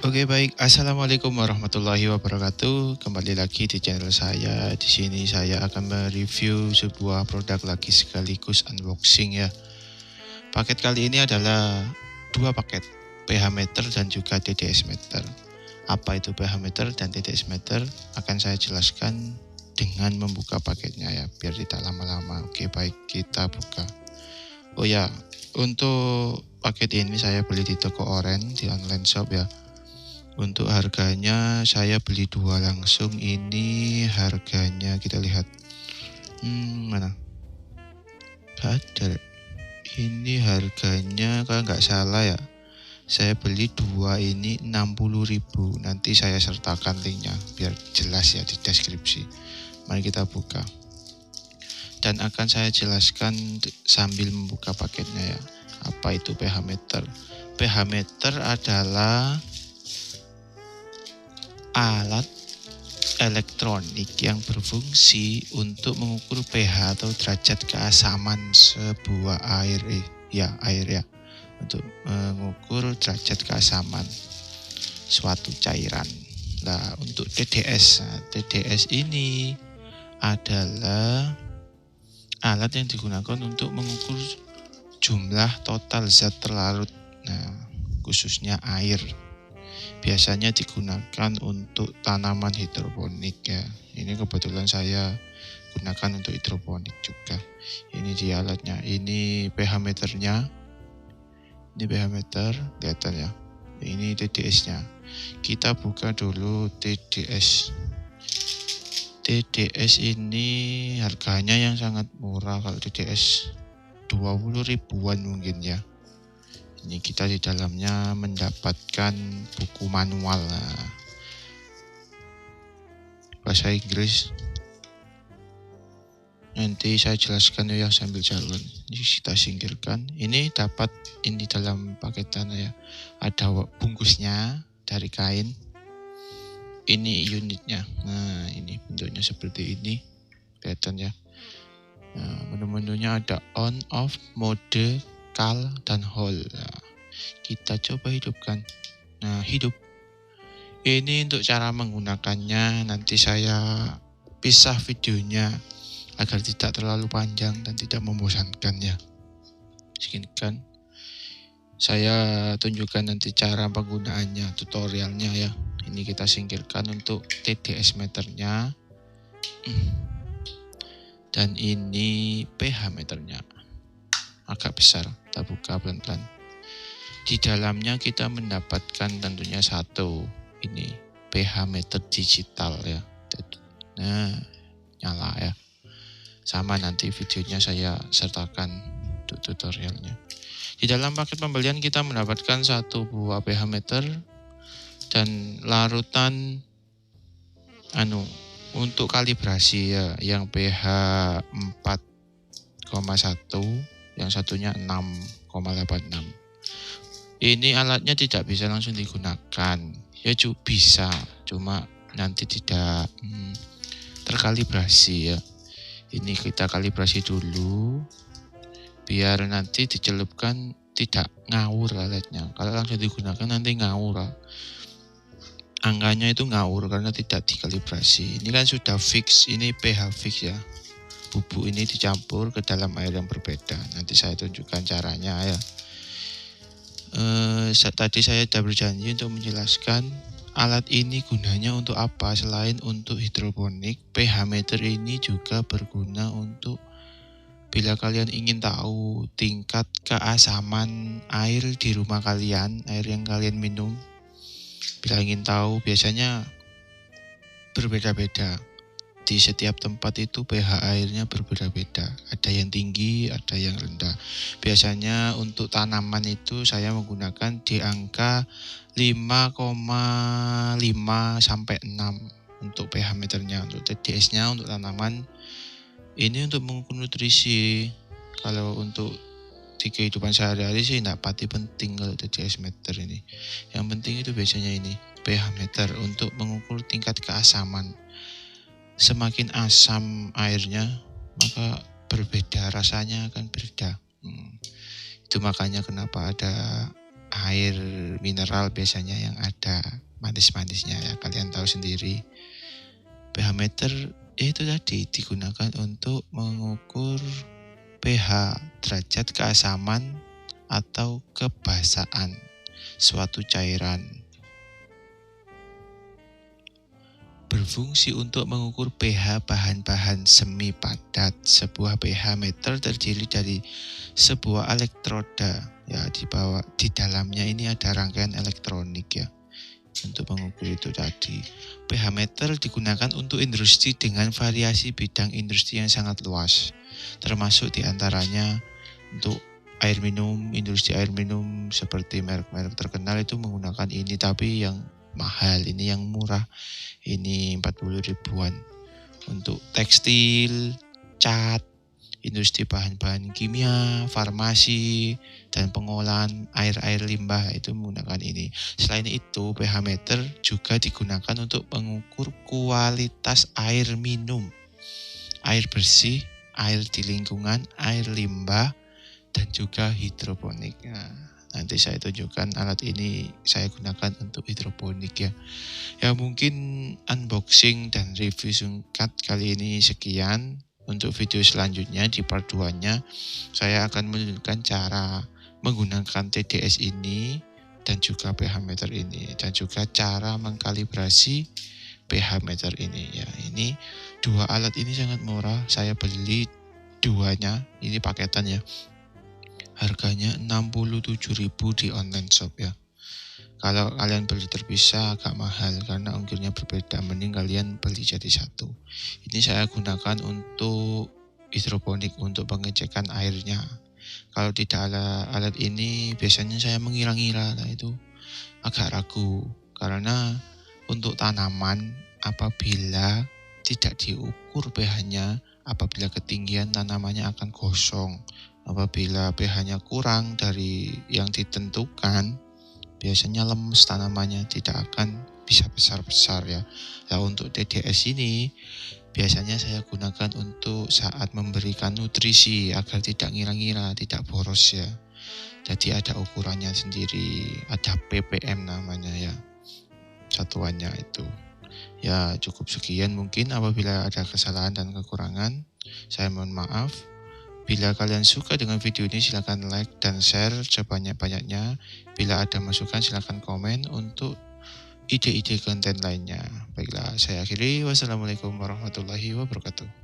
Oke baik, Assalamualaikum warahmatullahi wabarakatuh. Kembali lagi di channel saya. Di sini saya akan mereview sebuah produk lagi sekaligus unboxing ya. Paket kali ini adalah dua paket, pH meter dan juga TDS meter. Apa itu pH meter dan TDS meter akan saya jelaskan dengan membuka paketnya ya, biar tidak lama-lama. Oke baik, kita buka. Oh ya, untuk paket ini saya beli di toko Oren di online shop ya. Untuk harganya saya beli dua langsung. Ini harganya kita lihat. Mana? Ada. Ini harganya kalau nggak salah ya. Saya beli dua ini 60.000. Nanti saya sertakan linknya biar jelas ya di deskripsi. Mari kita buka. Dan akan saya jelaskan sambil membuka paketnya ya. Apa itu pH meter? pH meter adalah alat elektronik yang berfungsi untuk mengukur pH atau derajat keasaman sebuah air ya, untuk mengukur derajat keasaman suatu cairan. Nah, untuk TDS ini adalah alat yang digunakan untuk mengukur jumlah total zat terlarut, nah khususnya air. Biasanya digunakan untuk tanaman hidroponik ya. Ini kebetulan saya gunakan untuk hidroponik juga. Ini dia alatnya. Ini pH meternya. Ini pH meter, kelihatan ya. Ini TDS-nya. Kita buka dulu TDS. TDS ini harganya yang sangat murah. Kalau TDS 20 ribuan mungkin ya. Ini kita di dalamnya mendapatkan buku manual bahasa Inggris. Nanti saya jelaskan ya sambil jalan. Ini kita singkirkan. Ini dapat ini dalam paketan ya. Ada bungkusnya dari kain. Ini unitnya. Nah, ini bentuknya seperti ini. Kelihatan ya. Nah, menu-menunya ada on, off, mode, kal, dan hold. Nah, kita coba hidupkan. Nah, hidup. Ini untuk cara menggunakannya. Nanti saya pisah videonya agar tidak terlalu panjang dan tidak membosankan ya. Sekian saya tunjukkan nanti cara penggunaannya, tutorialnya ya. Ini kita singkirkan untuk TDS meternya. Dan ini pH meternya. Agak besar, kita buka pelan-pelan. Di dalamnya kita mendapatkan tentunya satu, ini pH meter digital ya. Nah, nyala ya. Sama nanti videonya saya sertakan untuk tutorialnya. Di dalam paket pembelian kita mendapatkan satu buah pH meter dan larutan untuk kalibrasi ya, yang pH 4,1, yang satunya 6,86. Ini alatnya tidak bisa langsung digunakan. Ya bisa, cuma nanti tidak terkalibrasi ya. Ini kita kalibrasi dulu biar nanti dicelupkan tidak ngawur alatnya. Kalau langsung digunakan nanti ngawur. Angkanya itu ngawur karena tidak dikalibrasi. Ini kan sudah fix, ini pH fix ya. Bubuk ini dicampur ke dalam air yang berbeda. Nanti saya tunjukkan caranya ya. Tadi saya sudah berjanji untuk menjelaskan alat ini gunanya untuk apa. Selain untuk hidroponik, pH meter ini juga berguna untuk bila kalian ingin tahu tingkat keasaman air di rumah kalian, air yang kalian minum. Bila ingin tahu, biasanya berbeda-beda. Di setiap tempat itu pH airnya berbeda-beda. Ada yang tinggi, ada yang rendah. Biasanya untuk tanaman itu saya menggunakan di angka 5,5 sampai 6 untuk pH meternya. Untuk TDS-nya untuk tanaman ini untuk mengukur nutrisi. Kalau untuk di kehidupan sehari-hari sih tidak pati penting kalau TDS meter ini. Yang penting itu biasanya ini pH meter untuk mengukur tingkat keasaman. Semakin asam airnya maka berbeda, rasanya akan berbeda. Itu makanya kenapa ada air mineral biasanya yang ada manis-manisnya ya, kalian tahu sendiri. pH meter itu tadi digunakan untuk mengukur pH, derajat keasaman atau kebasaan suatu cairan. Berfungsi untuk mengukur pH bahan-bahan semi padat. Sebuah pH meter terdiri dari sebuah elektroda ya, di dalamnya ini ada rangkaian elektronik ya untuk mengukur itu tadi. pH meter digunakan untuk industri dengan variasi bidang industri yang sangat luas, termasuk diantaranya untuk air minum, industri air minum seperti merek-merek terkenal itu menggunakan ini, tapi yang mahal, ini yang murah, ini 40 ribuan. Untuk tekstil, cat, industri bahan-bahan kimia, farmasi, dan pengolahan air-air limbah itu menggunakan ini. Selain itu, pH meter juga digunakan untuk mengukur kualitas air minum, air bersih, air di lingkungan, air limbah, dan juga hidroponik. Nanti saya tunjukkan alat ini saya gunakan untuk hidroponik ya. Ya mungkin unboxing dan review singkat kali ini sekian. Untuk video selanjutnya di part 2-nya saya akan menunjukkan cara menggunakan TDS ini dan juga pH meter ini, dan juga cara mengkalibrasi pH meter ini ya. Ini dua alat ini sangat murah, saya beli duanya, ini paketan ya. Harganya 67.000 di online shop ya. Kalau kalian beli terpisah agak mahal karena ongkirnya berbeda, mending kalian beli jadi satu. Ini saya gunakan untuk hidroponik, untuk pengecekan airnya. Kalau tidak ada alat ini biasanya saya mengira-ngira, nah itu agak ragu. Karena untuk tanaman apabila tidak diukur pH-nya, apabila ketinggian tanamannya akan gosong. Apabila pH-nya kurang dari yang ditentukan, biasanya lemes tanamannya, tidak akan bisa besar-besar ya. Nah untuk TDS ini biasanya saya gunakan untuk saat memberikan nutrisi agar tidak ngira-ngira, tidak boros ya. Jadi ada ukurannya sendiri, ada ppm namanya ya, satuannya itu. Ya cukup sekian, mungkin apabila ada kesalahan dan kekurangan saya mohon maaf. Bila kalian suka dengan video ini silahkan like dan share sebanyak-banyaknya. Bila ada masukan silahkan komen untuk ide-ide konten lainnya. Baiklah, saya akhiri. Wassalamualaikum warahmatullahi wabarakatuh.